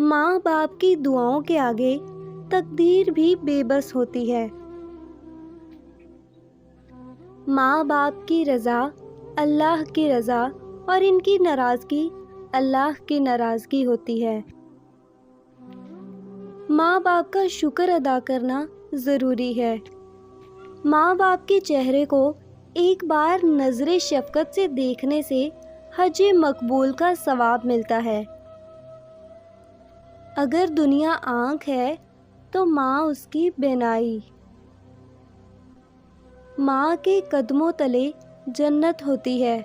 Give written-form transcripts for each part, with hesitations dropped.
ماں باپ کی دعاؤں کے آگے تقدیر بھی بے بس ہوتی ہے۔ ماں باپ کی رضا اللہ کی رضا اور ان کی ناراضگی اللہ کی ناراضگی ہوتی ہے۔ ماں باپ کا شکر ادا کرنا ضروری ہے۔ ماں باپ کے چہرے کو ایک بار نظر شفقت سے دیکھنے سے حج مقبول کا ثواب ملتا ہے۔ اگر دنیا آنکھ ہے تو ماں اس کی بینائی۔ ماں کے قدموں تلے جنت ہوتی ہے۔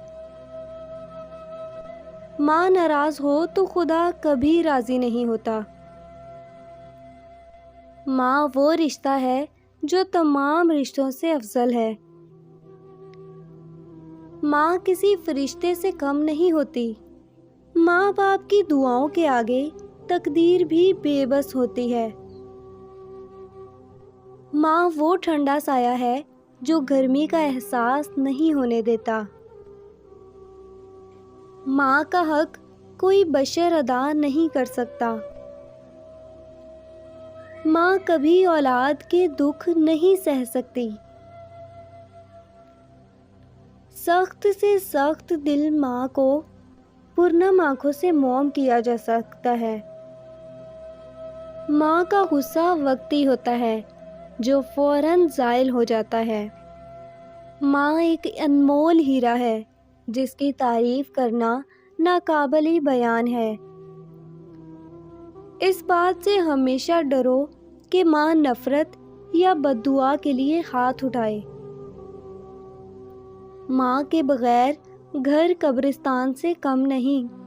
ماں ناراض ہو تو خدا کبھی راضی نہیں ہوتا۔ ماں وہ رشتہ ہے جو تمام رشتوں سے افضل ہے۔ ماں کسی فرشتے سے کم نہیں ہوتی۔ ماں باپ کی دعاؤں کے آگے تقدیر بھی بے بس ہوتی ہے۔ ماں وہ ٹھنڈا سایہ ہے جو گرمی کا احساس نہیں ہونے دیتا۔ ماں کا حق کوئی بشر ادا نہیں کر سکتا۔ ماں کبھی اولاد کے دکھ نہیں سہ سکتی۔ سخت سے سخت دل ماں کو پرنم آنکھوں سے موم کیا جا سکتا ہے۔ ماں کا غصہ وقتی ہوتا ہے جو فوراً زائل ہو جاتا ہے۔ ماں ایک انمول ہیرا ہے جس کی تعریف کرنا ناقابل بیان ہے۔ اس بات سے ہمیشہ ڈرو کہ ماں نفرت یا بددعا کے لیے ہاتھ اٹھائے۔ ماں کے بغیر گھر قبرستان سے کم نہیں۔